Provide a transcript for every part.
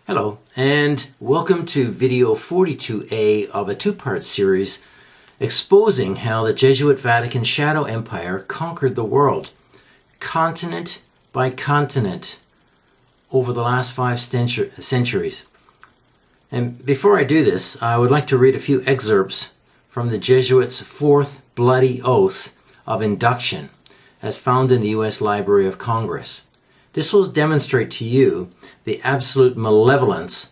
Hello, and welcome to video 42A of a two-part series exposing how the Jesuit Vatican shadow empire conquered the world, continent by continent, over the last 5 centuries. And before I do this, I would like to read a few excerpts from the Jesuits' fourth bloody oath of induction, as found in the U.S. Library of Congress. This will demonstrate to you the absolute malevolence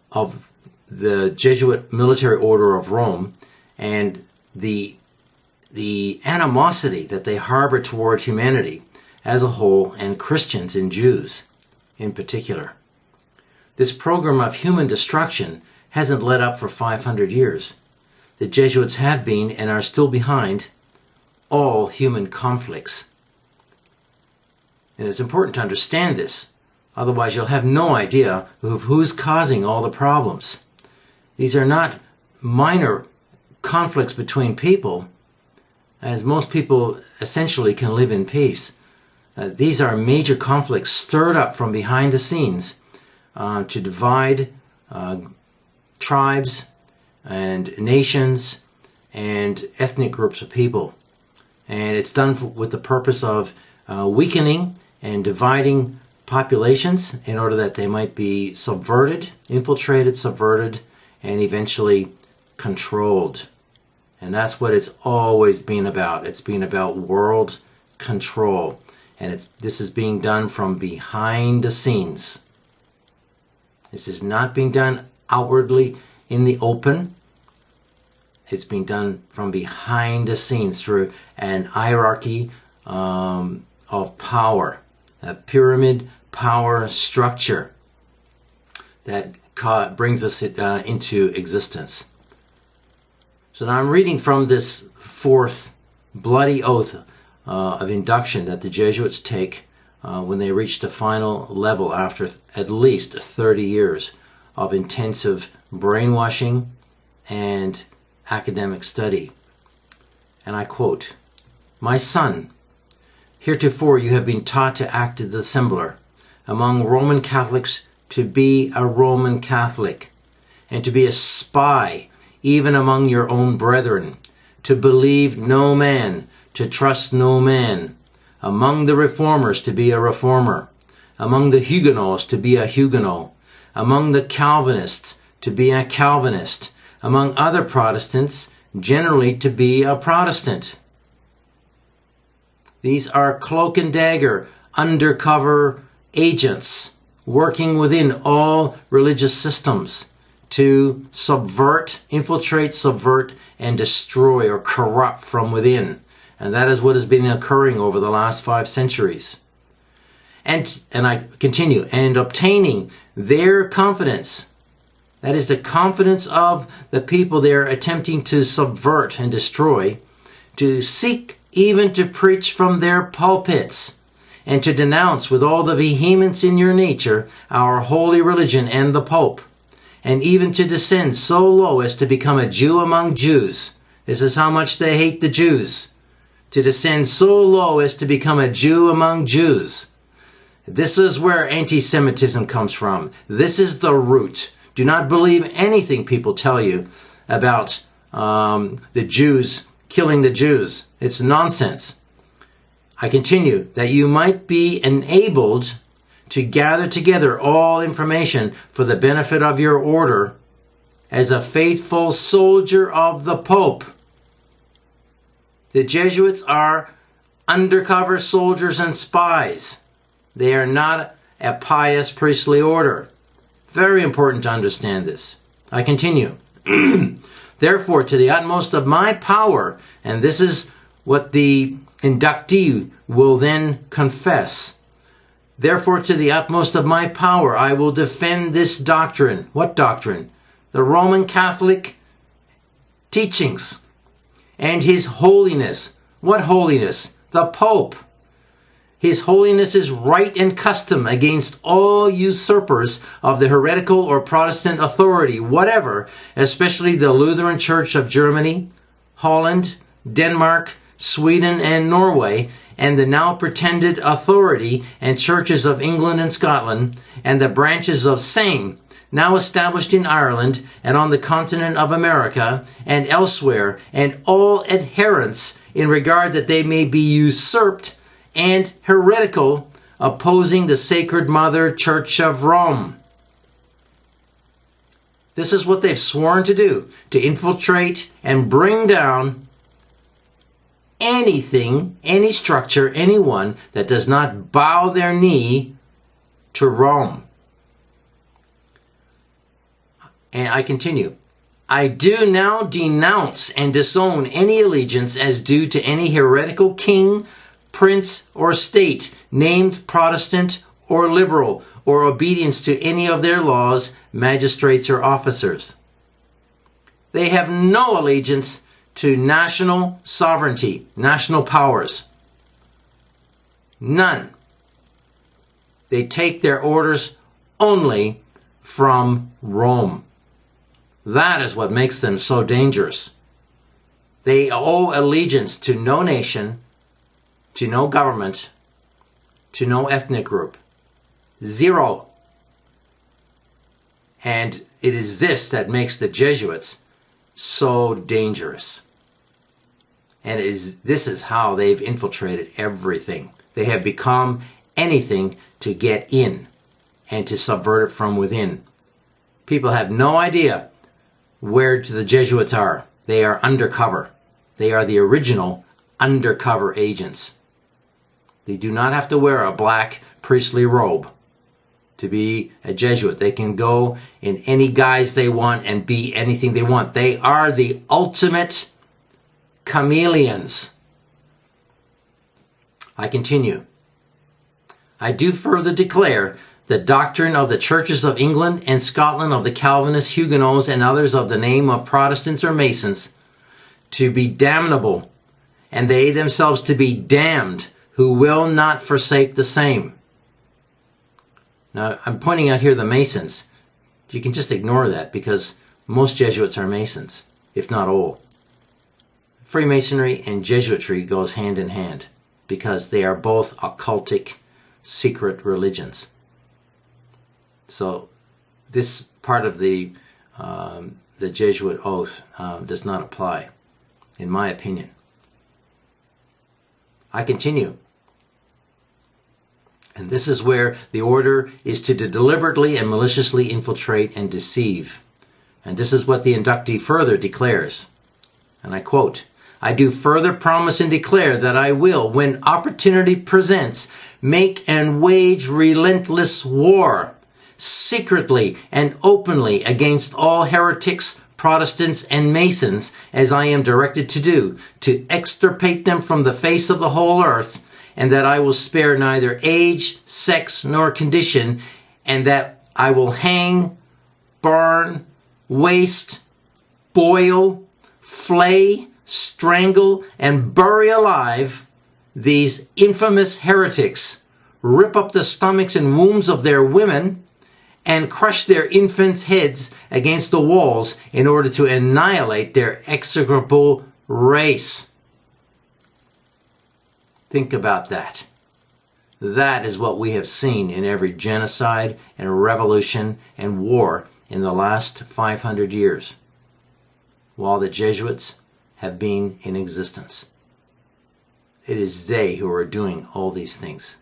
of the Jesuit military order of Rome and the animosity that they harbor toward humanity as a whole and Christians and Jews in particular. This program of human destruction hasn't let up for 500 years. The Jesuits have been and are still behind all human conflicts. And it's important to understand this, otherwise you'll have no idea of who's causing all the problems. These are not minor conflicts between people, as most people essentially can live in peace. These are major conflicts stirred up from behind the scenes to divide tribes and nations and ethnic groups of people. And it's done with the purpose of weakening and dividing populations in order that they might be subverted, infiltrated, subverted, and eventually controlled. And that's what it's always been about. It's been about world control. And this is being done from behind the scenes. This is not being done outwardly in the open. It's being done from behind the scenes through an hierarchy of power, a pyramid power structure that brings us into existence. So now I'm reading from this fourth bloody oath of induction that the Jesuits take when they reach the final level after at least 30 years of intensive brainwashing and academic study. And I quote, "My son, heretofore you have been taught to act as the dissembler among Roman Catholics, to be a Roman Catholic, and to be a spy even among your own brethren, to believe no man, to trust no man, among the reformers to be a reformer, among the Huguenots to be a Huguenot, among the Calvinists to be a Calvinist, among other Protestants generally to be a Protestant." These are cloak and dagger, undercover agents working within all religious systems to subvert, infiltrate, subvert, and destroy or corrupt from within. And that is what has been occurring over the last 5 centuries. And I continue, and obtaining their confidence, that is the confidence of the people they are attempting to subvert and destroy, to seek even to preach from their pulpits, and to denounce with all the vehemence in your nature our holy religion and the Pope, and even to descend so low as to become a Jew among Jews. This is how much they hate the Jews. To descend so low as to become a Jew among Jews. This is where anti-Semitism comes from. This is the root. Do not believe anything people tell you about the Jews killing the Jews. It's nonsense. I continue, that you might be enabled to gather together all information for the benefit of your order as a faithful soldier of the Pope. The Jesuits are undercover soldiers and spies. They are not a pious priestly order. Very important to understand this. I continue. Therefore, to the utmost of my power, and this is what the inductee will then confess. Therefore, to the utmost of my power, I will defend this doctrine. What doctrine? The Roman Catholic teachings. And His holiness. What holiness? The Pope. His holiness's right and custom against all usurpers of the heretical or Protestant authority, whatever, especially the Lutheran Church of Germany, Holland, Denmark, Sweden, and Norway, and the now pretended authority and churches of England and Scotland, and the branches of same, now established in Ireland and on the continent of America and elsewhere, and all adherents in regard that they may be usurped and heretical, opposing the Sacred Mother Church of Rome. This is what they've sworn to do, to infiltrate and bring down anything, any structure, anyone that does not bow their knee to Rome. And I continue. I do now denounce and disown any allegiance as due to any heretical king, prince, or state, named Protestant or liberal, or obedience to any of their laws, magistrates, or officers. They have no allegiance to national sovereignty, national powers. None. They take their orders only from Rome. That is what makes them so dangerous. They owe allegiance to no nation, to no government, to no ethnic group. Zero. And it is this that makes the Jesuits so dangerous. And this is how they've infiltrated everything. They have become anything to get in and to subvert it from within. People have no idea where the Jesuits are. They are undercover. They are the original undercover agents. They do not have to wear a black priestly robe to be a Jesuit. They can go in any guise they want and be anything they want. They are the ultimate chameleons. I continue. I do further declare the doctrine of the churches of England and Scotland, of the Calvinists, Huguenots, and others of the name of Protestants or Masons, to be damnable, and they themselves to be damned, who will not forsake the same. Now, I'm pointing out here the Masons. You can just ignore that because most Jesuits are Masons, if not all. Freemasonry and Jesuitry goes hand in hand because they are both occultic, secret religions. So this part of the Jesuit oath does not apply, in my opinion. I continue. And this is where the order is to deliberately and maliciously infiltrate and deceive. And this is what the inductee further declares. And I quote, I do further promise and declare that I will, when opportunity presents, make and wage relentless war, secretly and openly, against all heretics, Protestants, and Masons, as I am directed to do, to extirpate them from the face of the whole earth, and that I will spare neither age, sex, nor condition, and that I will hang, burn, waste, boil, flay, strangle, and bury alive these infamous heretics, rip up the stomachs and wombs of their women, and crush their infants' heads against the walls in order to annihilate their execrable race. Think about that. That is what we have seen in every genocide and revolution and war in the last 500 years, while the Jesuits have been in existence. It is they who are doing all these things.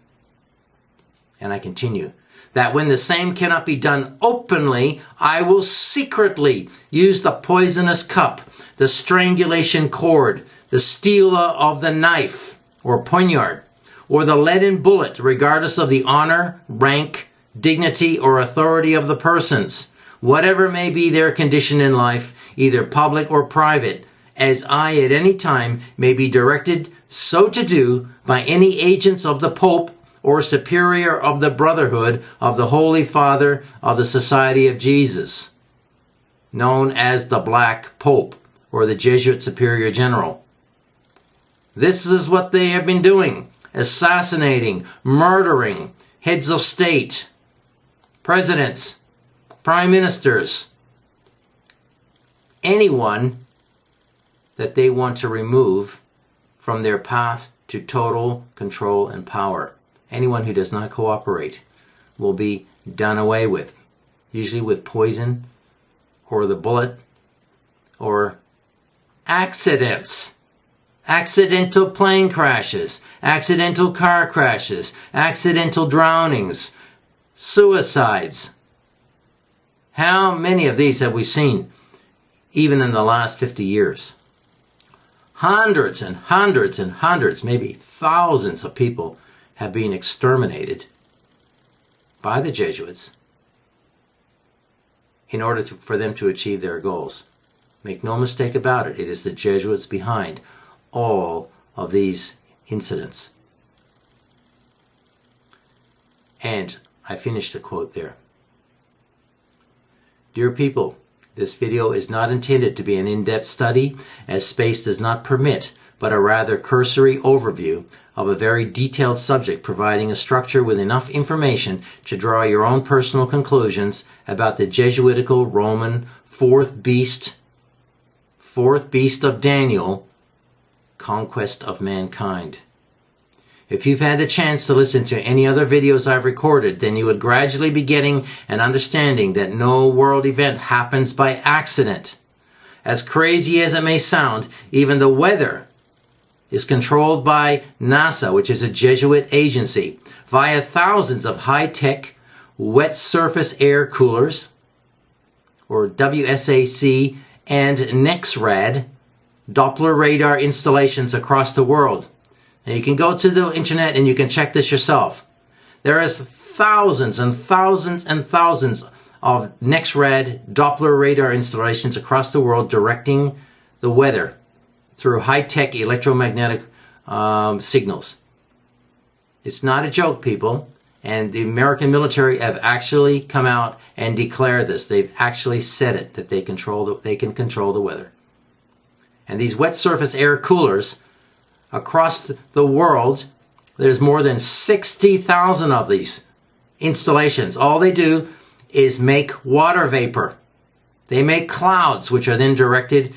And I continue. That when the same cannot be done openly, I will secretly use the poisonous cup, the strangulation cord, the steel of the knife or poniard, or the leaden bullet, regardless of the honor, rank, dignity, or authority of the persons, whatever may be their condition in life, either public or private, as I at any time may be directed so to do by any agents of the Pope or superior of the Brotherhood of the Holy Father of the Society of Jesus, known as the Black Pope or the Jesuit Superior General. This is what they have been doing: assassinating, murdering heads of state, presidents, prime ministers, anyone that they want to remove from their path to total control and power. Anyone who does not cooperate will be done away with, usually with poison or the bullet or accidents. Accidental plane crashes, accidental car crashes, accidental drownings, suicides. How many of these have we seen even in the last 50 years? Hundreds and hundreds and hundreds, maybe thousands of people have been exterminated by the Jesuits in order for them to achieve their goals. Make no mistake about it, it is the Jesuits behind all of these incidents. And I finished the quote there. Dear people, this video is not intended to be an in-depth study, as space does not permit, but a rather cursory overview of a very detailed subject, providing a structure with enough information to draw your own personal conclusions about the Jesuitical Roman fourth beast of Daniel, conquest of mankind. If you've had the chance to listen to any other videos I've recorded, then you would gradually be getting an understanding that no world event happens by accident. As crazy as it may sound, even the weather is controlled by NASA, which is a Jesuit agency, via thousands of high-tech wet surface air coolers, or WSAC, and NEXRAD, Doppler radar installations across the world. Now you can go to the internet and you can check this yourself. There is thousands and thousands and thousands of NEXRAD Doppler radar installations across the world directing the weather through high-tech electromagnetic signals. It's not a joke, people. And the American military have actually come out and declared this. They've actually said it, that they can control the weather. And these wet surface air coolers across the world, there's more than 60,000 of these installations. All they do is make water vapor. They make clouds, which are then directed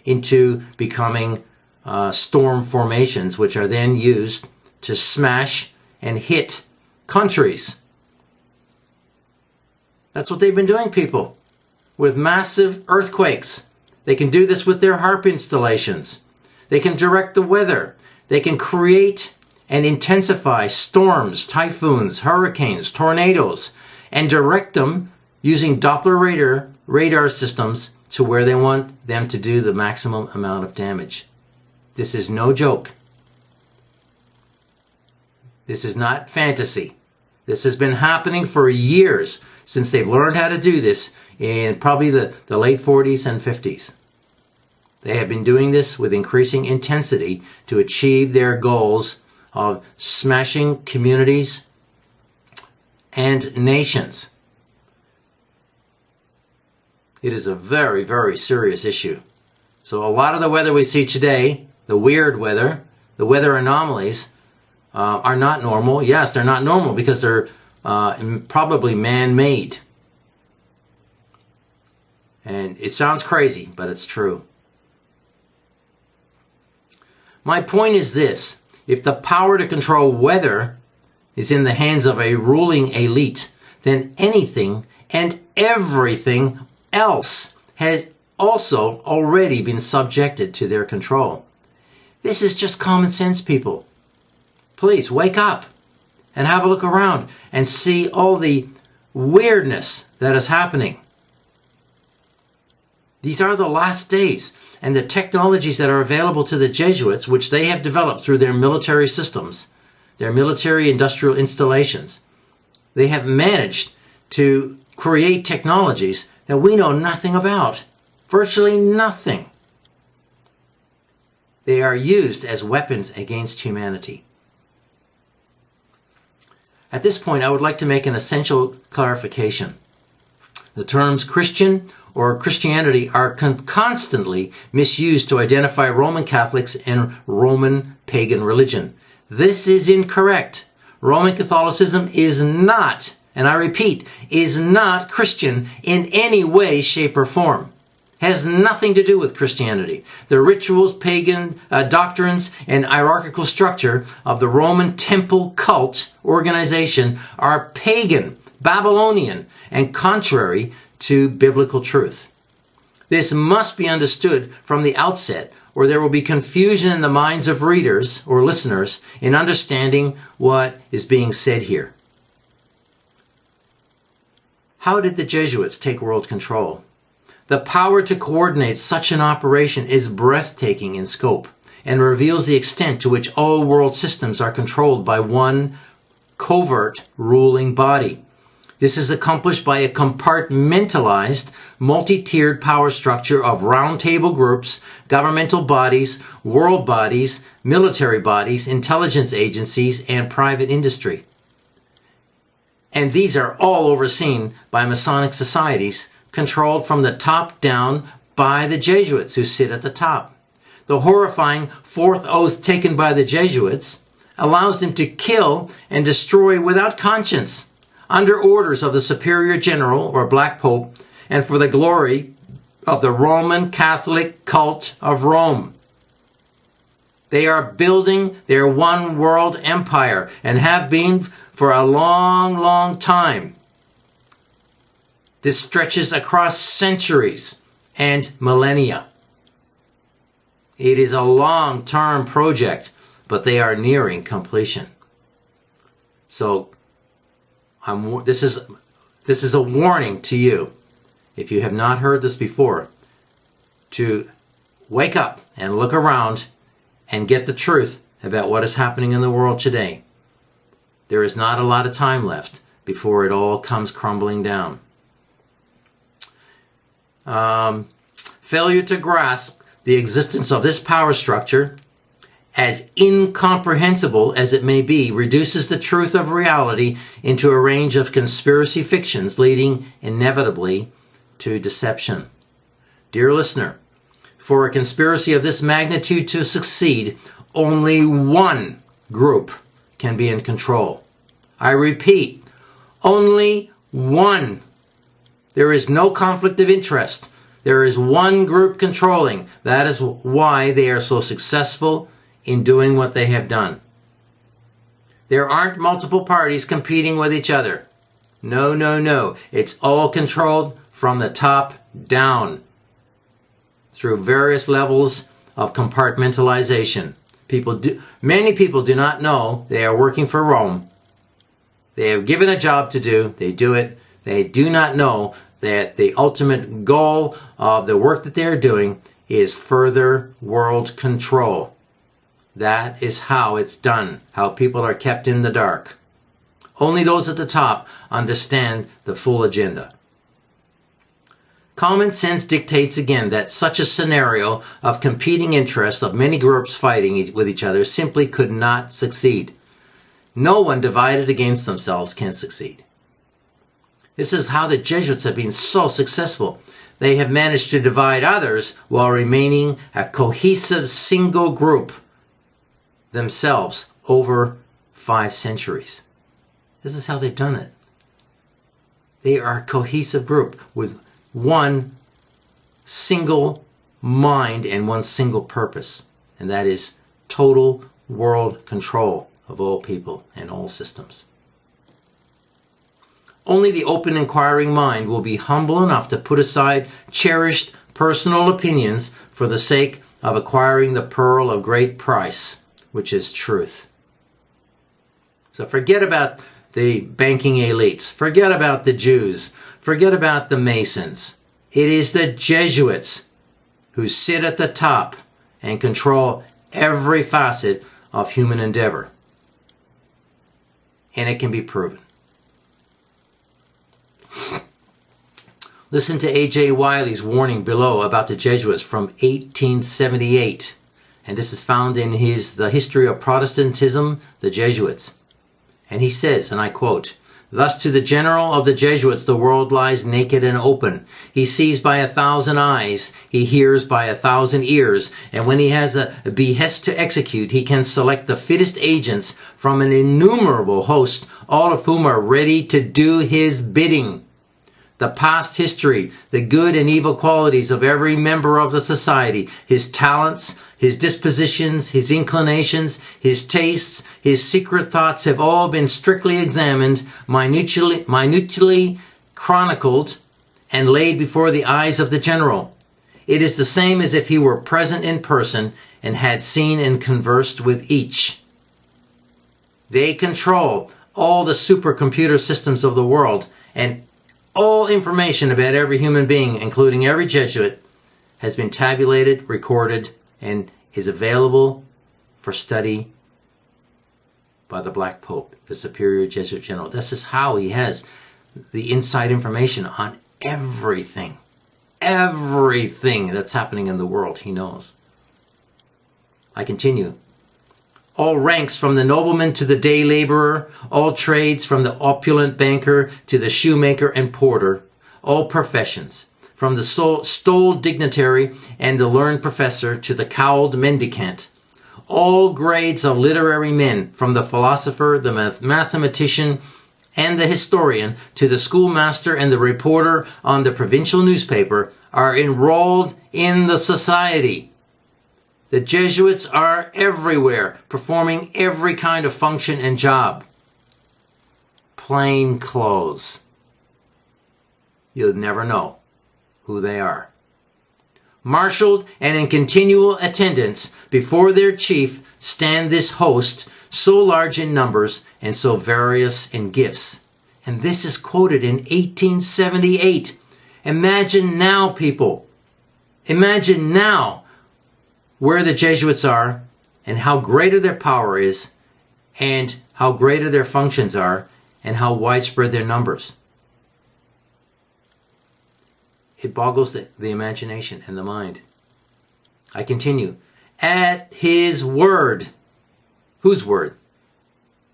into becoming storm formations, which are then used to smash and hit countries. That's what they've been doing, people, with massive earthquakes. They can do this with their HARP installations. They can direct the weather. They can create and intensify storms, typhoons, hurricanes, tornadoes, and direct them using Doppler radar systems to where they want them to do the maximum amount of damage. This is no joke. This is not fantasy. This has been happening for years, since they've learned how to do this in probably the late 40s and 50s. They have been doing this with increasing intensity to achieve their goals of smashing communities and nations. It is a very, very serious issue. So a lot of the weather we see today, the weird weather, the weather anomalies, are not normal. Yes, they're not normal because they're probably man-made. And it sounds crazy, but it's true. My point is this: if the power to control weather is in the hands of a ruling elite, then anything and everything else has also already been subjected to their control. This is just common sense, people. Please wake up and have a look around and see all the weirdness that is happening. These are the last days, and the technologies that are available to the Jesuits, which they have developed through their military systems, their military industrial installations, they have managed to create technologies that we know nothing about. Virtually nothing. They are used as weapons against humanity. At this point, I would like to make an essential clarification. The terms Christian or Christianity are constantly misused to identify Roman Catholics and Roman pagan religion. This is incorrect. Roman Catholicism is not, and I repeat, is not Christian in any way, shape, or form. has nothing to do with Christianity. The rituals, pagan doctrines, and hierarchical structure of the Roman temple cult organization are pagan, Babylonian, and contrary to biblical truth. This must be understood from the outset, or there will be confusion in the minds of readers or listeners in understanding what is being said here. How did the Jesuits take world control? The power to coordinate such an operation is breathtaking in scope and reveals the extent to which all world systems are controlled by one covert ruling body. This is accomplished by a compartmentalized, multi-tiered power structure of roundtable groups, governmental bodies, world bodies, military bodies, intelligence agencies, and private industry. And these are all overseen by Masonic societies, controlled from the top down by the Jesuits who sit at the top. The horrifying fourth oath taken by the Jesuits allows them to kill and destroy without conscience, under orders of the superior general or Black Pope, and for the glory of the Roman Catholic cult of Rome. They are building their one world empire and have been for a long, long time. This stretches across centuries and millennia. It is a long-term project, but they are nearing completion. So this is a warning to you, if you have not heard this before, to wake up and look around and get the truth about what is happening in the world today. There is not a lot of time left before it all comes crumbling down. Failure to grasp the existence of this power structure, as incomprehensible as it may be, reduces the truth of reality into a range of conspiracy fictions, leading inevitably to deception. Dear listener, for a conspiracy of this magnitude to succeed, only one group can be in control. I repeat, only one. There is no conflict of interest. There is one group controlling. That is why they are so successful in doing what they have done. There aren't multiple parties competing with each other. No, no, no. It's all controlled from the top down through various levels of compartmentalization. Many people do not know they are working for Rome. They have given a job to do. They do it. They do not know that the ultimate goal of the work that they are doing is further world control. That is how it's done, how people are kept in the dark. Only those at the top understand the full agenda. Common sense dictates again that such a scenario of competing interests of many groups fighting with each other simply could not succeed. No one divided against themselves can succeed. This is how the Jesuits have been so successful. They have managed to divide others while remaining a cohesive single group themselves over 5 centuries. This is how they've done it. They are a cohesive group with one single mind and one single purpose, and that is total world control of all people and all systems. Only the open, inquiring mind will be humble enough to put aside cherished personal opinions for the sake of acquiring the pearl of great price, which is truth. So forget about the banking elites. Forget about the Jews. Forget about the Masons. It is the Jesuits who sit at the top and control every facet of human endeavor. And it can be proven. Listen to A.J. Wiley's warning below about the Jesuits from 1878. And this is found in The History of Protestantism, the Jesuits. And he says, and I quote, "Thus to the general of the Jesuits the world lies naked and open. He sees by 1,000 eyes, he hears by 1,000 ears, and when he has a behest to execute, he can select the fittest agents from an innumerable host, all of whom are ready to do his bidding. the past history, the good and evil qualities of every member of the society, his talents, his dispositions, his inclinations, his tastes, his secret thoughts have all been strictly examined, minutely chronicled, and laid before the eyes of the general. It is the same as if he were present in person and had seen and conversed with each. They control all the supercomputer systems of the world, and all information about every human being, including every Jesuit, has been tabulated, recorded, and is available for study by the Black Pope, the Superior Jesuit General. This is how he has the inside information on everything. Everything that's happening in the world, he knows. I continue. All ranks from the nobleman to the day laborer, all trades from the opulent banker to the shoemaker and porter, all professions, from the stoled dignitary and the learned professor to the cowled mendicant, all grades of literary men, from the philosopher, the mathematician, and the historian to the schoolmaster and the reporter on the provincial newspaper, are enrolled in the society. The Jesuits are everywhere, performing every kind of function and job. Plain clothes. You'll never know who they are. Marshaled and in continual attendance before their chief stand this host, so large in numbers and so various in gifts. And this is quoted in 1878. Imagine now, people. Imagine now where the Jesuits are and how greater their power is and how greater their functions are and how widespread their numbers. It boggles the imagination and the mind. I continue. At his word. Whose word?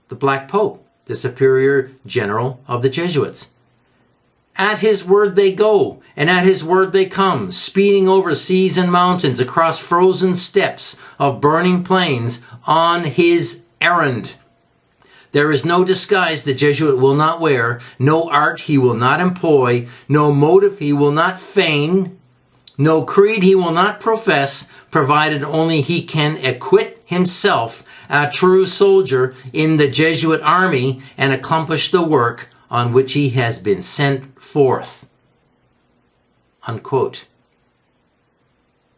The Black Pope, the Superior General of the Jesuits. At his word they go, and at his word they come, speeding over seas and mountains, across frozen steppes of burning plains, on his errand. There is no disguise the Jesuit will not wear, no art he will not employ, no motive he will not feign, no creed he will not profess, provided only he can acquit himself, a true soldier in the Jesuit army, and accomplish the work on which he has been sent forth. Unquote.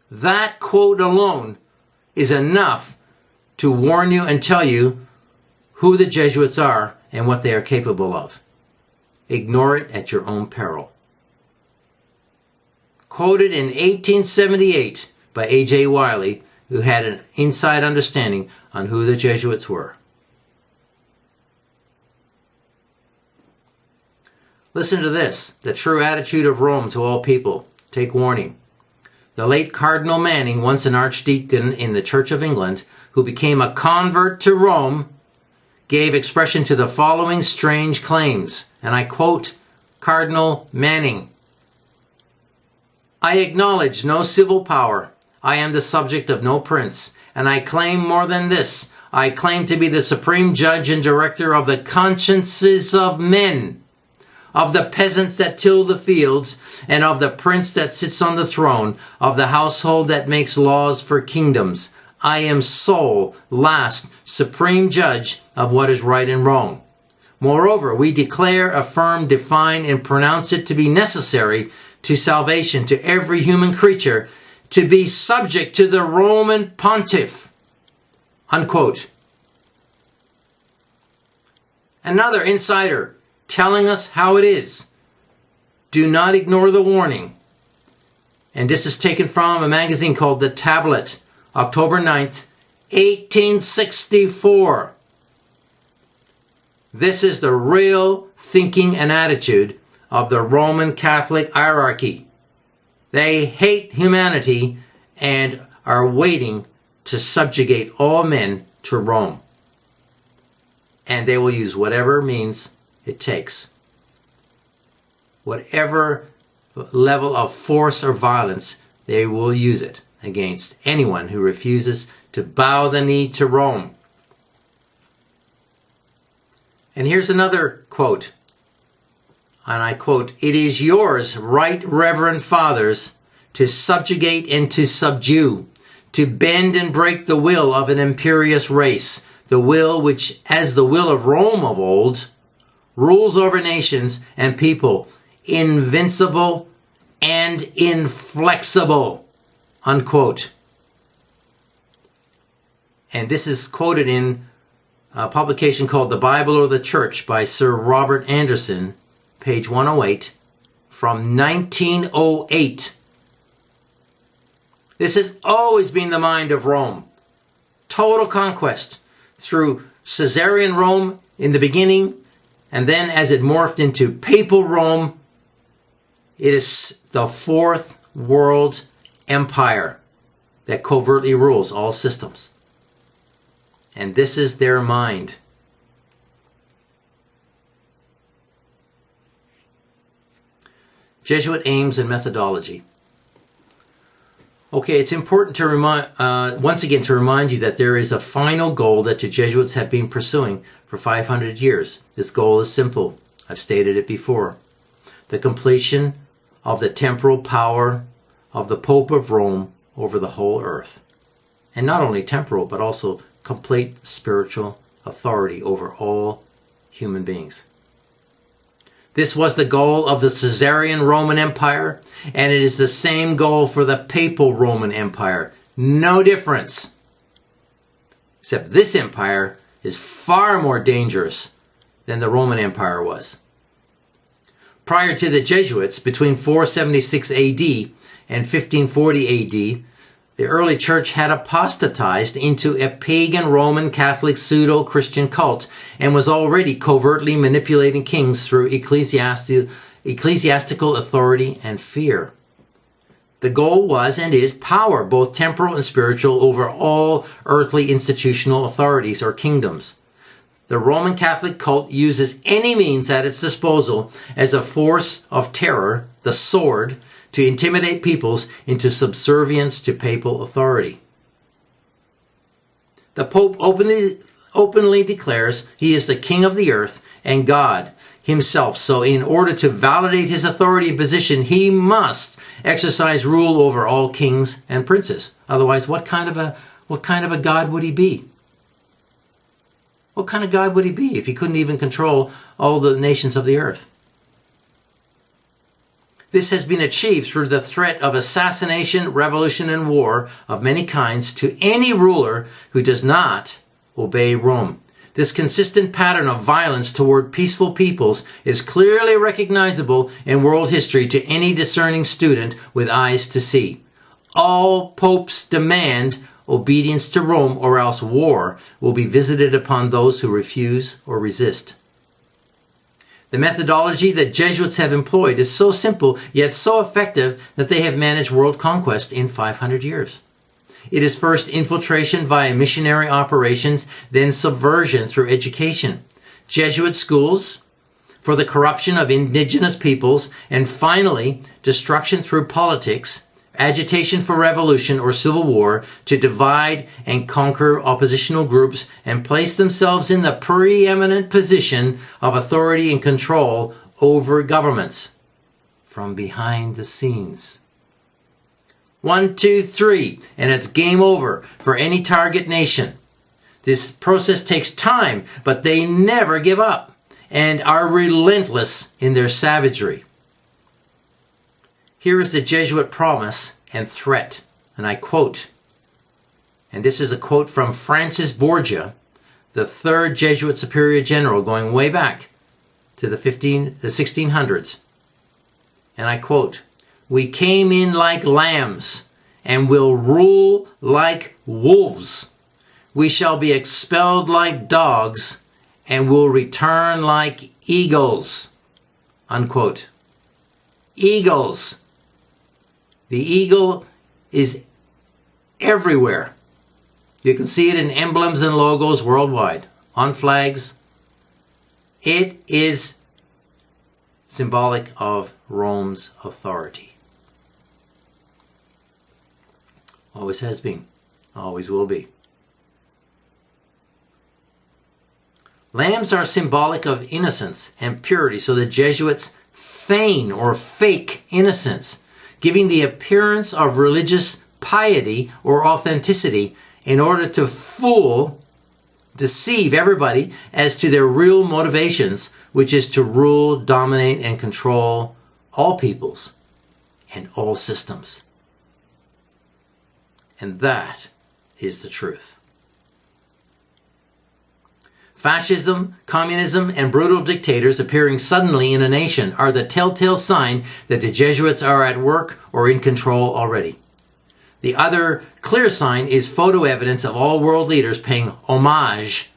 That quote alone is enough to warn you and tell you who the Jesuits are and what they are capable of. Ignore it at your own peril. Quoted in 1878 by A.J. Wiley, who had an inside understanding on who the Jesuits were. Listen to this, the true attitude of Rome to all people. Take warning. The late Cardinal Manning, once an archdeacon in the Church of England, who became a convert to Rome, gave expression to the following strange claims. And I quote Cardinal Manning. I acknowledge no civil power. I am the subject of no prince. And I claim more than this. I claim to be the supreme judge and director of the consciences of men, of the peasants that till the fields, and of the prince that sits on the throne, of the household that makes laws for kingdoms. I am sole, last, supreme judge of what is right and wrong. Moreover, we declare, affirm, define, and pronounce it to be necessary to salvation to every human creature to be subject to the Roman pontiff. Unquote. Another insider telling us how it is. Do not ignore the warning. And this is taken from a magazine called The Tablet, October 9th, 1864. This is the real thinking and attitude of the Roman Catholic hierarchy. They hate humanity and are waiting to subjugate all men to Rome. And they will use whatever means it takes. Whatever level of force or violence, they will use it against anyone who refuses to bow the knee to Rome. And here's another quote. and I quote, "It is yours, right reverend fathers, to subjugate and to subdue, to bend and break the will of an imperious race, the will which, as the will of Rome of old, rules over nations and people, invincible and inflexible," unquote. And this is quoted in a publication called The Bible or the Church by Sir Robert Anderson, page 108, from 1908. This has always been the mind of Rome. Total conquest through Caesarian Rome in the beginning, and then as it morphed into papal Rome, it is the fourth world empire that covertly rules all systems. And this is their mind. Jesuit aims and methodology. Okay, it's important to once again to remind you that there is a final goal that the Jesuits have been pursuing for 500 years. This goal is simple. I've stated it before. The completion of the temporal power of the Pope of Rome over the whole earth. And not only temporal, but also complete spiritual authority over all human beings. This was the goal of the Caesarian Roman Empire, and it is the same goal for the Papal Roman Empire. No difference. Except this empire is far more dangerous than the Roman Empire was. Prior to the Jesuits, between 476 AD and 1540 AD, the early church had apostatized into a pagan Roman Catholic pseudo-Christian cult and was already covertly manipulating kings through ecclesiastical authority and fear. The goal was and is power, both temporal and spiritual, over all earthly institutional authorities or kingdoms. The Roman Catholic cult uses any means at its disposal as a force of terror, the sword, to intimidate peoples into subservience to papal authority. The Pope openly declares he is the king of the earth and God himself. So in order to validate his authority and position, he must exercise rule over all kings and princes. Otherwise, what kind of a God would he be? What kind of God would he be if he couldn't even control all the nations of the earth? This has been achieved through the threat of assassination, revolution, and war of many kinds to any ruler who does not obey Rome. This consistent pattern of violence toward peaceful peoples is clearly recognizable in world history to any discerning student with eyes to see. All popes demand obedience to Rome, or else war will be visited upon those who refuse or resist. The methodology that Jesuits have employed is so simple, yet so effective that they have managed world conquest in 500 years. It is first infiltration via missionary operations, then subversion through education, Jesuit schools for the corruption of indigenous peoples, and finally, destruction through politics, agitation for revolution or civil war to divide and conquer oppositional groups and place themselves in the preeminent position of authority and control over governments from behind the scenes. 1, 2, 3, and it's game over for any target nation. This process takes time, but they never give up and are relentless in their savagery. Here is the Jesuit promise and threat, and I quote, and this is a quote from Francis Borgia, the third Jesuit superior general going way back to the 1600s. And I quote, "We came in like lambs and will rule like wolves. We shall be expelled like dogs and will return like eagles." Unquote. Eagles. The eagle is everywhere. You can see it in emblems and logos worldwide, on flags. It is symbolic of Rome's authority. Always has been, always will be. Lambs are symbolic of innocence and purity, so the Jesuits feign or fake innocence, giving the appearance of religious piety or authenticity in order to deceive everybody as to their real motivations, which is to rule, dominate, and control all peoples and all systems. And that is the truth. Fascism, communism, and brutal dictators appearing suddenly in a nation are the telltale sign that the Jesuits are at work or in control already. The other clear sign is photo evidence of all world leaders paying homage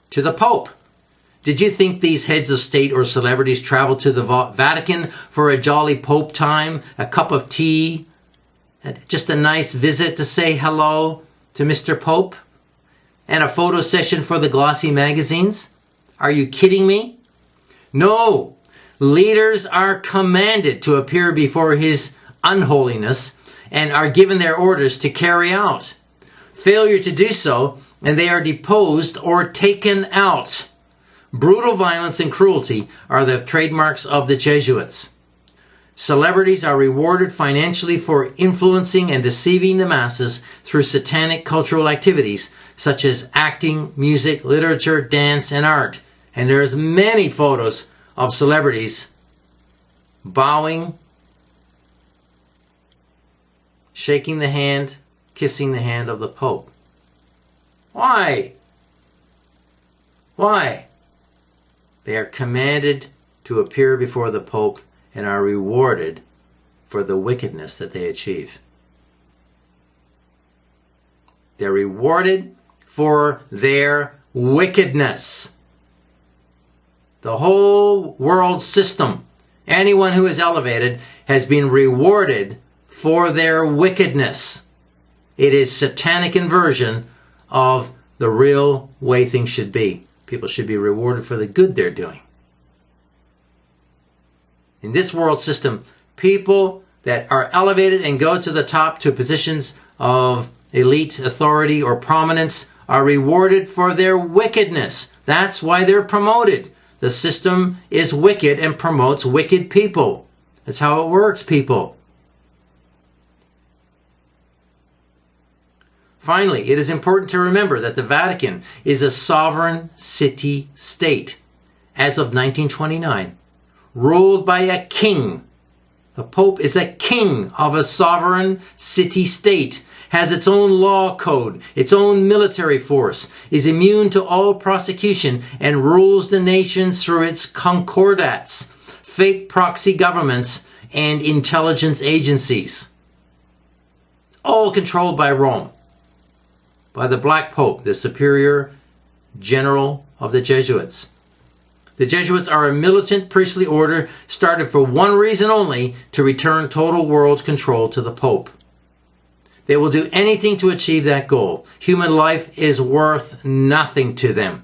to the Pope. Did you think these heads of state or celebrities travel to the Vatican for a jolly Pope time, a cup of tea, and just a nice visit to say hello to Mr. Pope, and a photo session for the glossy magazines? Are you kidding me? No. Leaders are commanded to appear before His unholiness and are given their orders to carry out. Failure to do so, and they are deposed or taken out. Brutal violence and cruelty are the trademarks of the Jesuits. Celebrities are rewarded financially for influencing and deceiving the masses through satanic cultural activities such as acting, music, literature, dance, and art. And there's many photos of celebrities bowing, shaking the hand, kissing the hand of the Pope. Why? Why? They are commanded to appear before the Pope and are rewarded for the wickedness that they achieve. They're rewarded for their wickedness. The whole world system, anyone who is elevated, has been rewarded for their wickedness. It is satanic inversion of the real way things should be. People should be rewarded for the good they're doing. In this world system, people that are elevated and go to the top to positions of elite authority or prominence are rewarded for their wickedness. That's why they're promoted. The system is wicked and promotes wicked people. That's how it works, people. Finally, it is important to remember that the Vatican is a sovereign city-state as of 1929, ruled by a king. The Pope is a king of a sovereign city-state, has its own law code, its own military force, is immune to all prosecution, and rules the nations through its concordats, fake proxy governments, and intelligence agencies. It's all controlled by Rome, by the Black Pope, the superior general of the Jesuits. The Jesuits are a militant priestly order started for one reason only, to return total world control to the Pope. They will do anything to achieve that goal. Human life is worth nothing to them.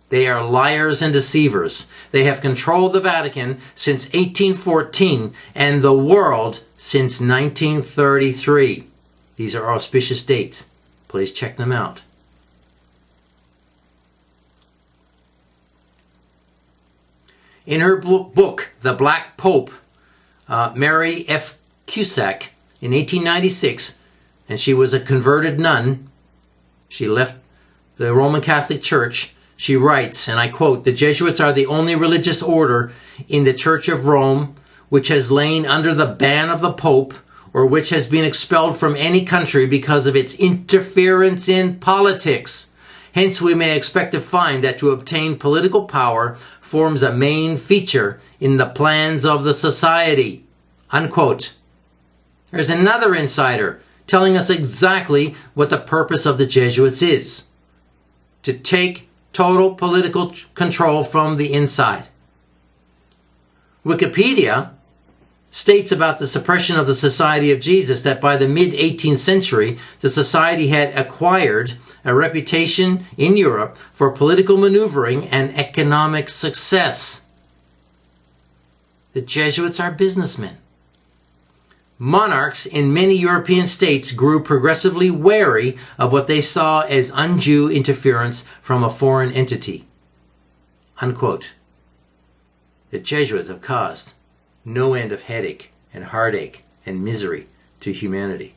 They are liars and deceivers. They have controlled the Vatican since 1814 and the world since 1933. These are auspicious dates. Please check them out. In her book, The Black Pope, Mary F. Cusack, in 1896, and she was a converted nun, she left the Roman Catholic Church, she writes, and I quote, "The Jesuits are the only religious order in the Church of Rome which has lain under the ban of the Pope, or which has been expelled from any country because of its interference in politics. Hence we may expect to find that to obtain political power forms a main feature in the plans of the society." Unquote. There's another insider telling us exactly what the purpose of the Jesuits is: to take total political control from the inside. Wikipedia states about the suppression of the Society of Jesus that by the mid-18th century, the society had acquired a reputation in Europe for political maneuvering and economic success. The Jesuits are businessmen. Monarchs in many European states grew progressively wary of what they saw as undue interference from a foreign entity. Unquote. The Jesuits have caused no end of headache and heartache and misery to humanity.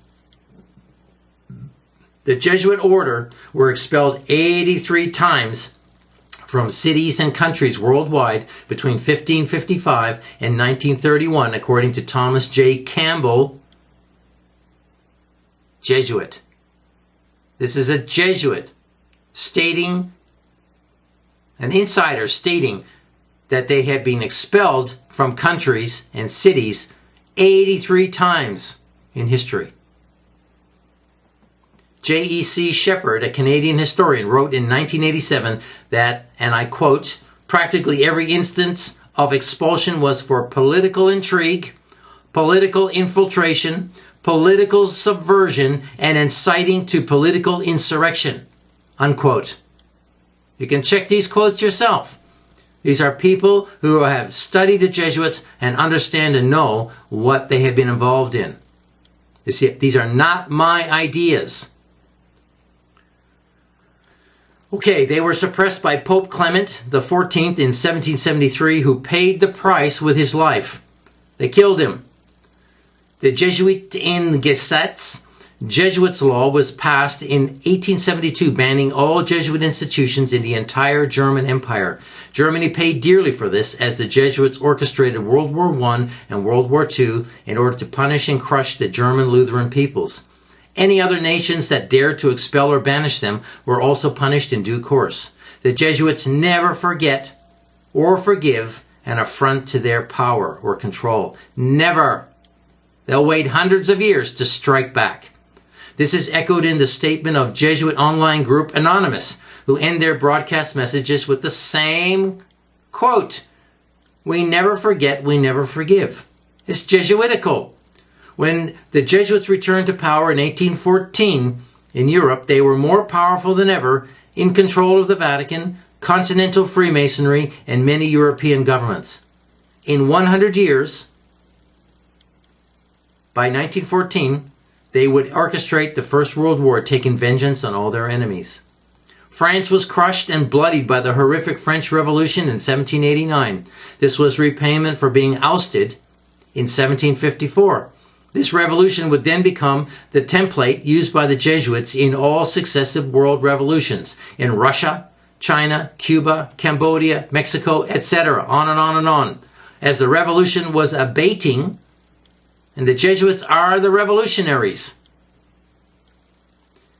The Jesuit order were expelled 83 times from cities and countries worldwide between 1555 and 1931, according to Thomas J. Campbell, Jesuit. This is a Jesuit stating, an insider stating that they had been expelled from countries and cities 83 times in history. J.E.C. Shepherd, a Canadian historian, wrote in 1987 that, and I quote, practically every instance of expulsion was for political intrigue, political infiltration, political subversion, and inciting to political insurrection, unquote. You can check these quotes yourself. These are people who have studied the Jesuits and understand and know what they have been involved in. You see, these are not my ideas. Okay, they were suppressed by Pope Clement XIV in 1773, who paid the price with his life. They killed him. The Jesuit Gesetz, Jesuits law, was passed in 1872, banning all Jesuit institutions in the entire German Empire. Germany paid dearly for this, as the Jesuits orchestrated World War I and World War II in order to punish and crush the German Lutheran peoples. Any other nations that dared to expel or banish them were also punished in due course. The Jesuits never forget or forgive an affront to their power or control. Never. They'll wait hundreds of years to strike back. This is echoed in the statement of Jesuit online group Anonymous, who end their broadcast messages with the same quote, "We never forget, we never forgive." It's Jesuitical. When the Jesuits returned to power in 1814 in Europe, they were more powerful than ever, in control of the Vatican, continental Freemasonry, and many European governments. In 100 years, by 1914, they would orchestrate the First World War, taking vengeance on all their enemies. France was crushed and bloodied by the horrific French Revolution in 1789. This was repayment for being ousted in 1754. This revolution would then become the template used by the Jesuits in all successive world revolutions in Russia, China, Cuba, Cambodia, Mexico, etc., on and on and on. As the revolution was abating, and the Jesuits are the revolutionaries.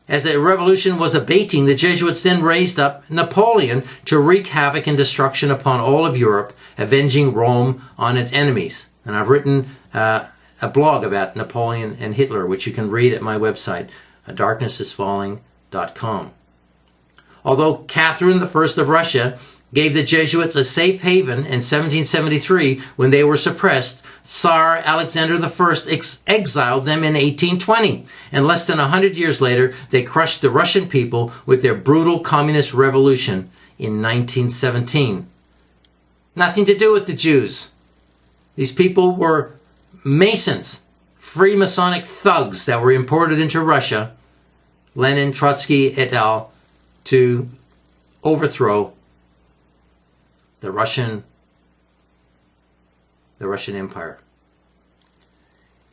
As the revolution was abating, the Jesuits then raised up Napoleon to wreak havoc and destruction upon all of Europe, avenging Rome on its enemies. And I've written a blog about Napoleon and Hitler, which you can read at my website, darknessisfalling.com. Although Catherine I of Russia gave the Jesuits a safe haven in 1773 when they were suppressed, Tsar Alexander I exiled them in 1820, and less than 100 years later, they crushed the Russian people with their brutal communist revolution in 1917. Nothing to do with the Jews. These people were Masons, Freemasonic thugs that were imported into Russia, Lenin, Trotsky, et al., to overthrow the Russian Empire.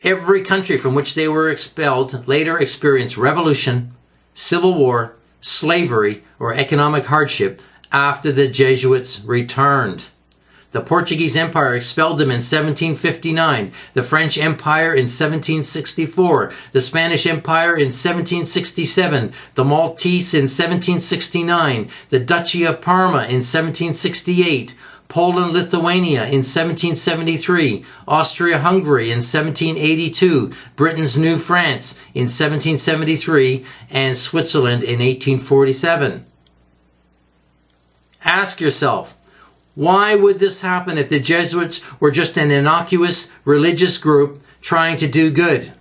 Every country from which they were expelled later experienced revolution, civil war, slavery, or economic hardship after the Jesuits returned. The Portuguese Empire expelled them in 1759, the French Empire in 1764, the Spanish Empire in 1767, the Maltese in 1769, the Duchy of Parma in 1768, Poland-Lithuania in 1773, Austria-Hungary in 1782, Britain's New France in 1773, and Switzerland in 1847. Ask yourself, why would this happen if the Jesuits were just an innocuous religious group trying to do good?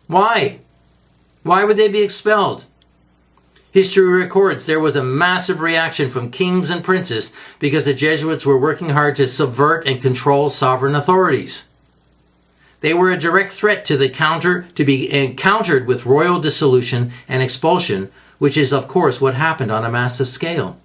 Why? Why would they be expelled? History records there was a massive reaction from kings and princes because the Jesuits were working hard to subvert and control sovereign authorities. They were a direct threat to be encountered with royal dissolution and expulsion, which is, of course, what happened on a massive scale.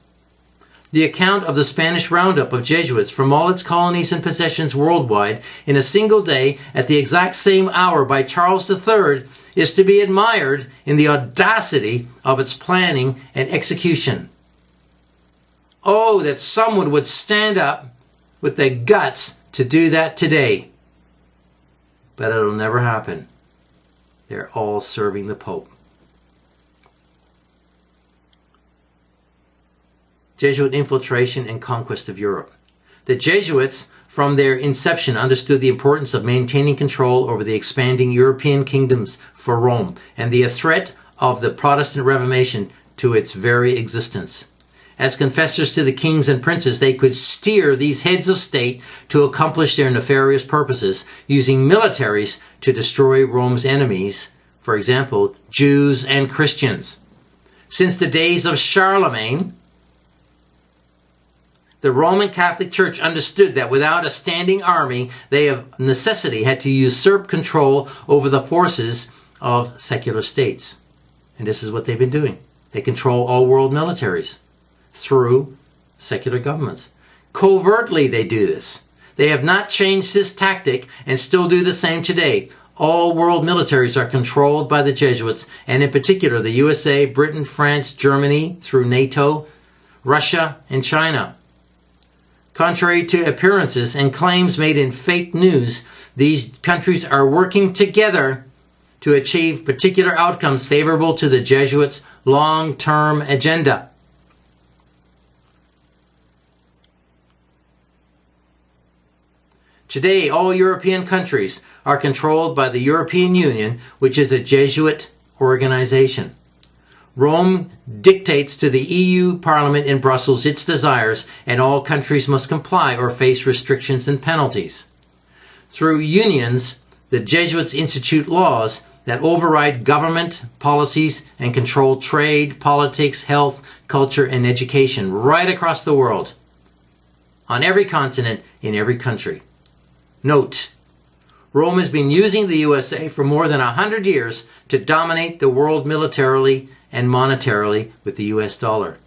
The account of the Spanish roundup of Jesuits from all its colonies and possessions worldwide in a single day at the exact same hour by Charles III is to be admired in the audacity of its planning and execution. Oh, that someone would stand up with the guts to do that today. But it'll never happen. They're all serving the Pope. Jesuit infiltration and conquest of Europe. The Jesuits, from their inception, understood the importance of maintaining control over the expanding European kingdoms for Rome and the threat of the Protestant Reformation to its very existence. As confessors to the kings and princes, they could steer these heads of state to accomplish their nefarious purposes, using militaries to destroy Rome's enemies, for example, Jews and Christians. Since the days of Charlemagne, the Roman Catholic Church understood that without a standing army, they of necessity had to usurp control over the forces of secular states. And this is what they've been doing. They control all world militaries through secular governments. Covertly they do this. They have not changed this tactic and still do the same today. All world militaries are controlled by the Jesuits, and in particular the USA, Britain, France, Germany through NATO, Russia, and China. Contrary to appearances and claims made in fake news, these countries are working together to achieve particular outcomes favorable to the Jesuits' long-term agenda. Today, all European countries are controlled by the European Union, which is a Jesuit organization. Rome dictates to the EU Parliament in Brussels its desires, and all countries must comply or face restrictions and penalties. Through unions, the Jesuits institute laws that override government policies and control trade, politics, health, culture, and education right across the world, on every continent, in every country. Note, Rome has been using the USA for more than 100 years to dominate the world militarily and monetarily with the US dollar.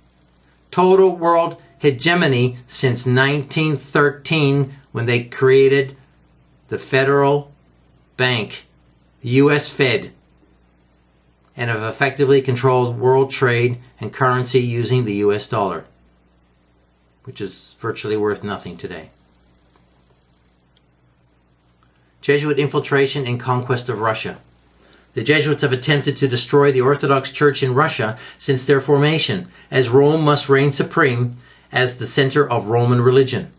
Total world hegemony since 1913, when they created the Federal Bank, the US Fed, and have effectively controlled world trade and currency using the US dollar, which is virtually worth nothing today. Jesuit infiltration and conquest of Russia. The Jesuits have attempted to destroy the Orthodox Church in Russia since their formation, as Rome must reign supreme as the center of Roman religion.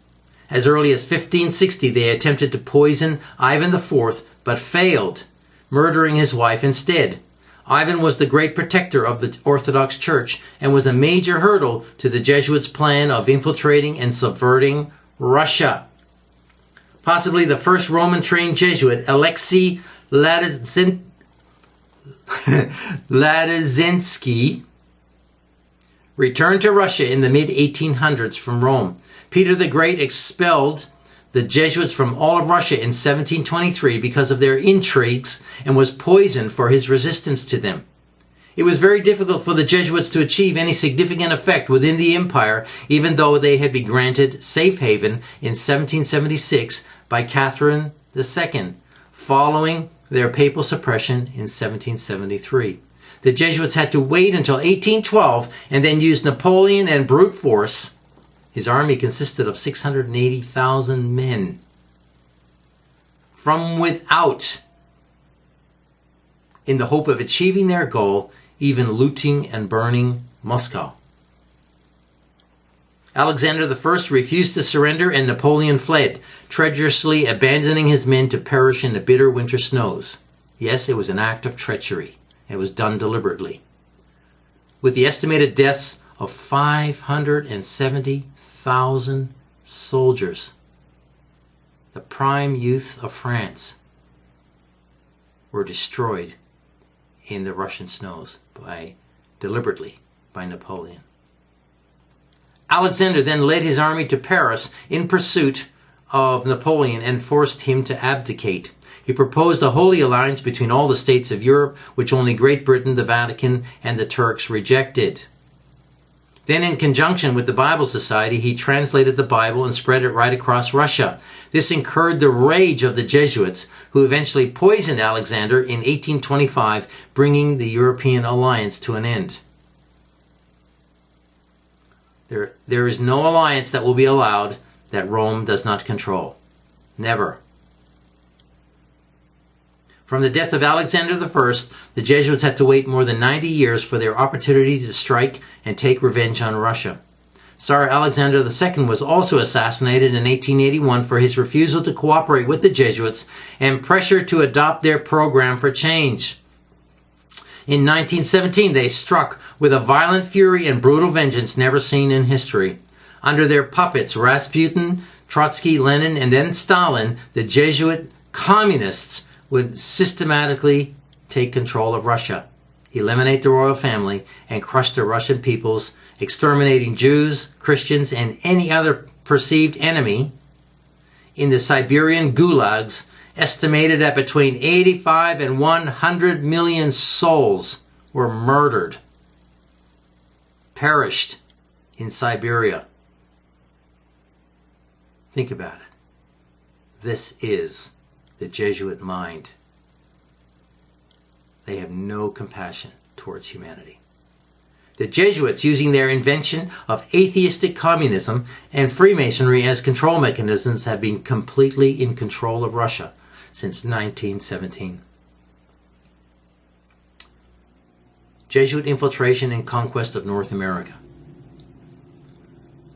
As early as 1560, they attempted to poison Ivan IV, but failed, murdering his wife instead. Ivan was the great protector of the Orthodox Church and was a major hurdle to the Jesuits' plan of infiltrating and subverting Russia. Possibly the first Roman-trained Jesuit, Alexei Ladzinski, returned to Russia in the mid-1800s from Rome. Peter the Great expelled the Jesuits from all of Russia in 1723 because of their intrigues and was poisoned for his resistance to them. It was very difficult for the Jesuits to achieve any significant effect within the empire, even though they had been granted safe haven in 1776 by Catherine II, following their papal suppression in 1773. The Jesuits had to wait until 1812 and then use Napoleon and brute force. His army consisted of 680,000 men from without, in the hope of achieving their goal, even looting and burning Moscow. Alexander I refused to surrender, and Napoleon fled, treacherously abandoning his men to perish in the bitter winter snows. Yes, it was an act of treachery. It was done deliberately. With the estimated deaths of 570,000 soldiers, the prime youth of France were destroyed in the Russian snows deliberately by Napoleon. Alexander then led his army to Paris in pursuit of Napoleon and forced him to abdicate. He proposed a holy alliance between all the states of Europe, which only Great Britain, the Vatican, and the Turks rejected. Then, in conjunction with the Bible Society, he translated the Bible and spread it right across Russia. This incurred the rage of the Jesuits, who eventually poisoned Alexander in 1825, bringing the European alliance to an end. There is no alliance that will be allowed that Rome does not control. Never. From the death of Alexander I, the Jesuits had to wait more than 90 years for their opportunity to strike and take revenge on Russia. Tsar Alexander II was also assassinated in 1881 for his refusal to cooperate with the Jesuits and pressure to adopt their program for change. In 1917, they struck with a violent fury and brutal vengeance never seen in history. Under their puppets, Rasputin, Trotsky, Lenin, and then Stalin, the Jesuit communists would systematically take control of Russia, eliminate the royal family, and crush the Russian peoples, exterminating Jews, Christians, and any other perceived enemy. In the Siberian gulags, estimated at between 85 and 100 million souls were murdered, perished in Siberia. Think about it. This is the Jesuit mind. They have no compassion towards humanity. The Jesuits, using their invention of atheistic communism and Freemasonry as control mechanisms, have been completely in control of Russia since 1917. Jesuit infiltration and conquest of North America.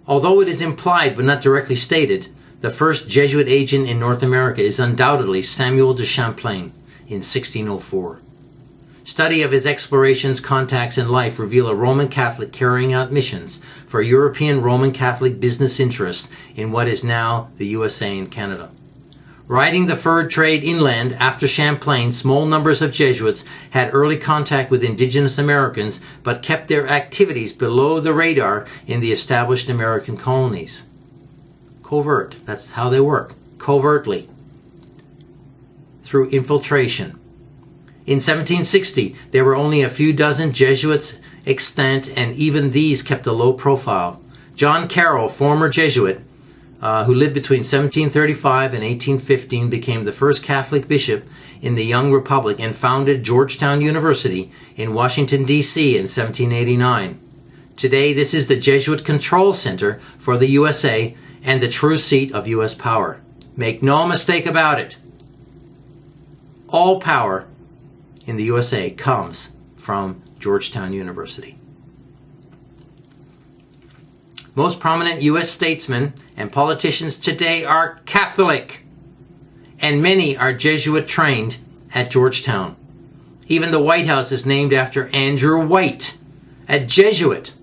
Although it is implied but not directly stated, the first Jesuit agent in North America is undoubtedly Samuel de Champlain in 1604. Study of his explorations, contacts, and life reveal a Roman Catholic carrying out missions for European Roman Catholic business interests in what is now the USA and Canada. Riding the fur trade inland after Champlain, small numbers of Jesuits had early contact with indigenous Americans but kept their activities below the radar in the established American colonies. Covert, that's how they work, covertly, through infiltration. In 1760, there were only a few dozen Jesuits extant, and even these kept a low profile. John Carroll, former Jesuit, who lived between 1735 and 1815, became the first Catholic bishop in the young republic and founded Georgetown University in Washington, D.C. in 1789. Today, this is the Jesuit Control Center for the USA and the true seat of U.S. power. Make no mistake about it. All power in the USA comes from Georgetown University. Most prominent U.S. statesmen and politicians today are Catholic, and many are Jesuit trained at Georgetown. Even the White House is named after Andrew White, a Jesuit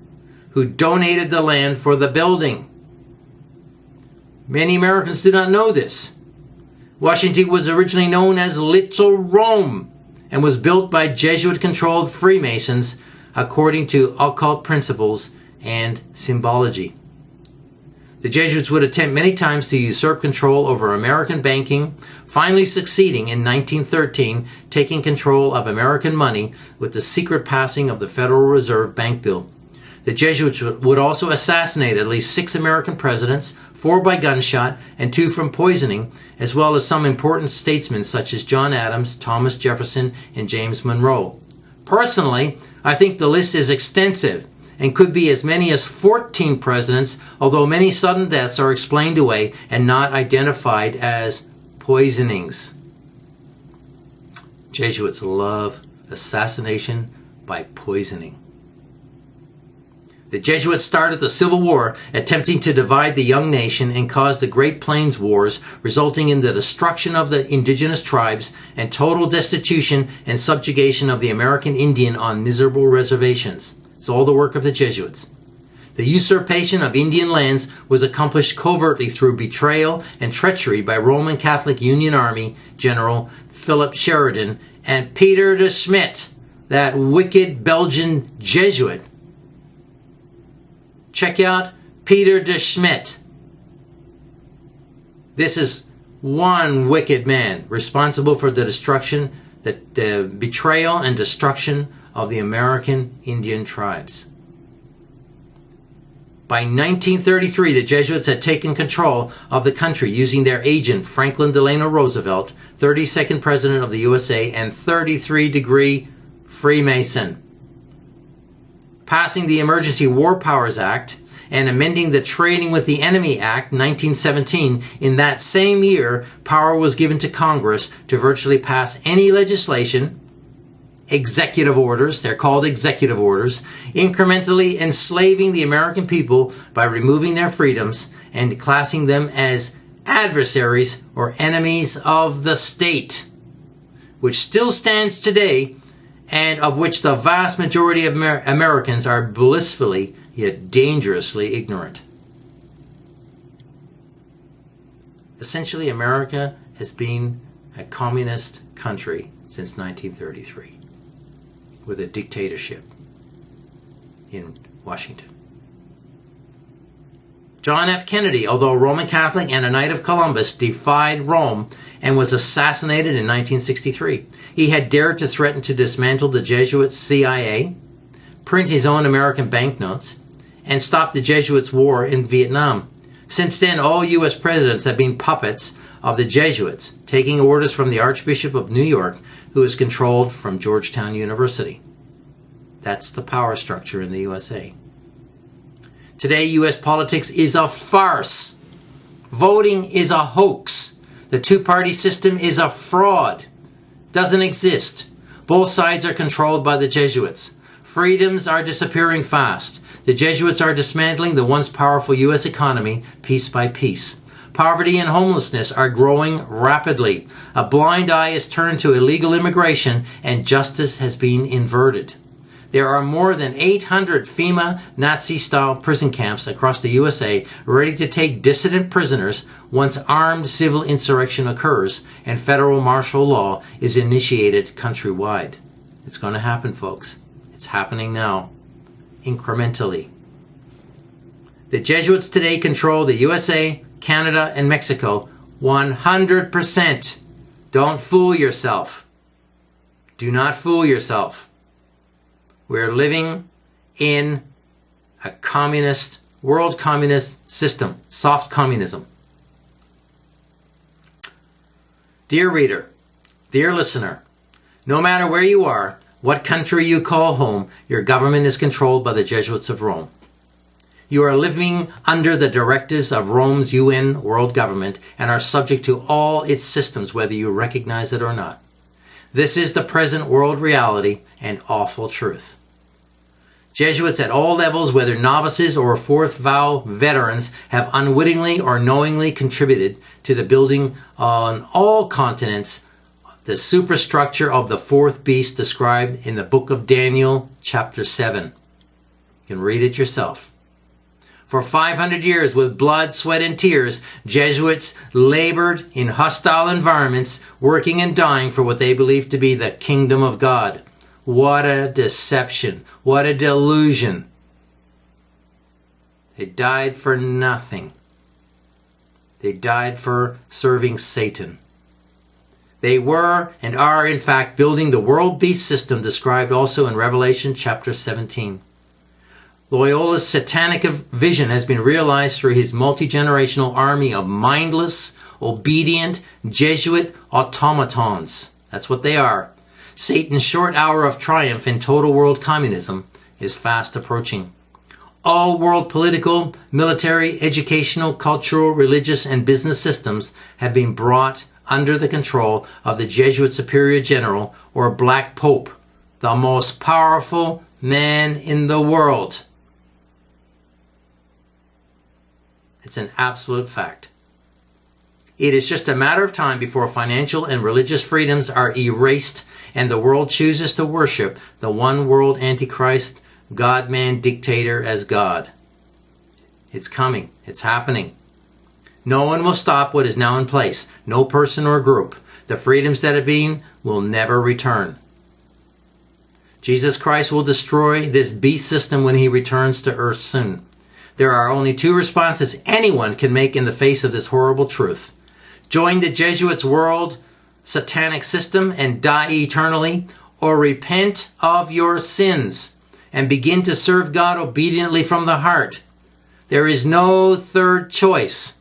who donated the land for the building. Many Americans do not know this. Washington was originally known as Little Rome and was built by Jesuit-controlled Freemasons according to occult principles and symbology. The Jesuits would attempt many times to usurp control over American banking, finally succeeding in 1913, taking control of American money with the secret passing of the Federal Reserve Bank Bill. The Jesuits would also assassinate at least 6 American presidents, 4 by gunshot and 2 from poisoning, as well as some important statesmen such as John Adams, Thomas Jefferson, and James Monroe. Personally, I think the list is extensive and could be as many as 14 presidents, although many sudden deaths are explained away and not identified as poisonings. Jesuits love assassination by poisoning. The Jesuits started the Civil War, attempting to divide the young nation and caused the Great Plains Wars, resulting in the destruction of the indigenous tribes and total destitution and subjugation of the American Indian on miserable reservations. It's all the work of the Jesuits. The usurpation of Indian lands was accomplished covertly through betrayal and treachery by Roman Catholic Union Army General Philip Sheridan and Peter de Smet, that wicked Belgian Jesuit. Check out Peter de Smet. This is one wicked man responsible for the destruction, the betrayal and destruction of the American Indian tribes. By 1933, the Jesuits had taken control of the country using their agent, Franklin Delano Roosevelt, 32nd President of the USA and 33-degree Freemason. Passing the Emergency War Powers Act and amending the Trading with the Enemy Act, 1917, in that same year, power was given to Congress to virtually pass any legislation, executive orders, they're called executive orders, incrementally enslaving the American people by removing their freedoms and classing them as adversaries or enemies of the state, which still stands today and of which the vast majority of Americans are blissfully yet dangerously ignorant. Essentially, America has been a communist country since 1933. With a dictatorship in Washington. John F. Kennedy, although a Roman Catholic and a Knight of Columbus, defied Rome and was assassinated in 1963. He had dared to threaten to dismantle the Jesuit CIA, print his own American banknotes, and stop the Jesuits' war in Vietnam. Since then, all U.S. presidents have been puppets of the Jesuits, taking orders from the Archbishop of New York, who is controlled from Georgetown University. That's the power structure in the USA. Today, U.S. politics is a farce. Voting is a hoax. The two-party system is a fraud. Doesn't exist. Both sides are controlled by the Jesuits. Freedoms are disappearing fast. The Jesuits are dismantling the once powerful U.S. economy piece by piece. Poverty and homelessness are growing rapidly. A blind eye is turned to illegal immigration, and justice has been inverted. There are more than 800 FEMA Nazi-style prison camps across the USA ready to take dissident prisoners once armed civil insurrection occurs and federal martial law is initiated countrywide. It's going to happen, folks. It's happening now, incrementally. The Jesuits today control the USA, Canada, and Mexico 100%. Don't fool yourself. Do not fool yourself. We're living in a communist, world communist system, soft communism. Dear reader, dear listener, no matter where you are, what country you call home, your government is controlled by the Jesuits of Rome. You are living under the directives of Rome's UN world government and are subject to all its systems, whether you recognize it or not. This is the present world reality and awful truth. Jesuits at all levels, whether novices or fourth vow veterans, have unwittingly or knowingly contributed to the building on all continents the superstructure of the fourth beast described in the book of Daniel, chapter 7. You can read it yourself. For 500 years, with blood, sweat, and tears, Jesuits labored in hostile environments, working and dying for what they believed to be the kingdom of God. What a deception. What a delusion. They died for nothing. They died for serving Satan. They were and are, in fact, building the world beast system described also in Revelation chapter 17. Loyola's satanic vision has been realized through his multi-generational army of mindless, obedient, Jesuit automatons. That's what they are. Satan's short hour of triumph in total world communism is fast approaching. All world political, military, educational, cultural, religious, and business systems have been brought under the control of the Jesuit Superior General, or Black Pope, the most powerful man in the world. It's an absolute fact. It is just a matter of time before financial and religious freedoms are erased and the world chooses to worship the one world Antichrist, God-man dictator as God. It's coming. It's happening. No one will stop what is now in place. No person or group. The freedoms that have been will never return. Jesus Christ will destroy this beast system when he returns to earth soon. There are only two responses anyone can make in the face of this horrible truth. Join the Jesuits' world satanic system and die eternally, or repent of your sins and begin to serve God obediently from the heart. There is no third choice.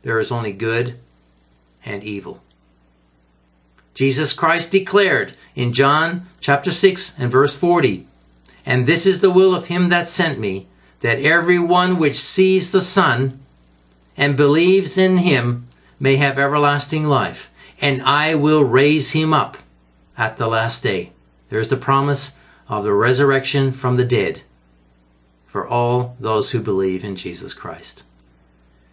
There is only good and evil. Jesus Christ declared in John chapter 6 and verse 40, "And this is the will of him that sent me, that every one which sees the Son and believes in him may have everlasting life, and I will raise him up at the last day." There's the promise of the resurrection from the dead for all those who believe in Jesus Christ.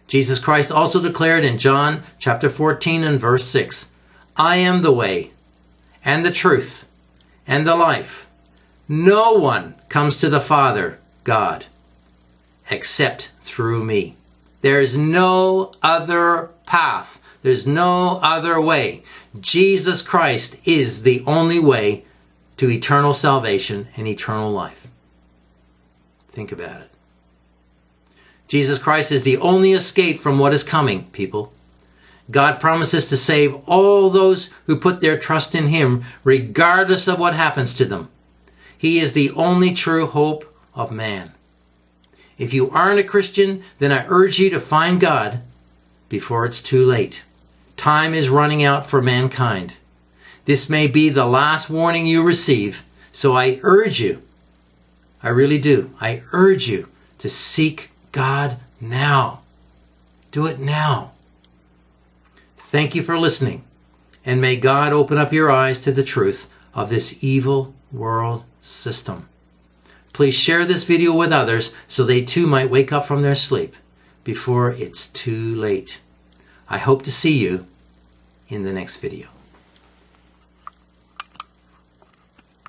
Jesus Christ also declared in John chapter 14 and verse 6, "I am the way and the truth and the life. No one comes to the Father, God, except through me." There's no other path. There's no other way. Jesus Christ is the only way to eternal salvation and eternal life. Think about it. Jesus Christ is the only escape from what is coming, people. God promises to save all those who put their trust in him, regardless of what happens to them. He is the only true hope of man. If you aren't a Christian, then I urge you to find God before it's too late. Time is running out for mankind. This may be the last warning you receive, so I urge you, I really do, I urge you to seek God now. Do it now. Thank you for listening, and may God open up your eyes to the truth of this evil world system. Please share this video with others so they too might wake up from their sleep before it's too late. I hope to see you in the next video.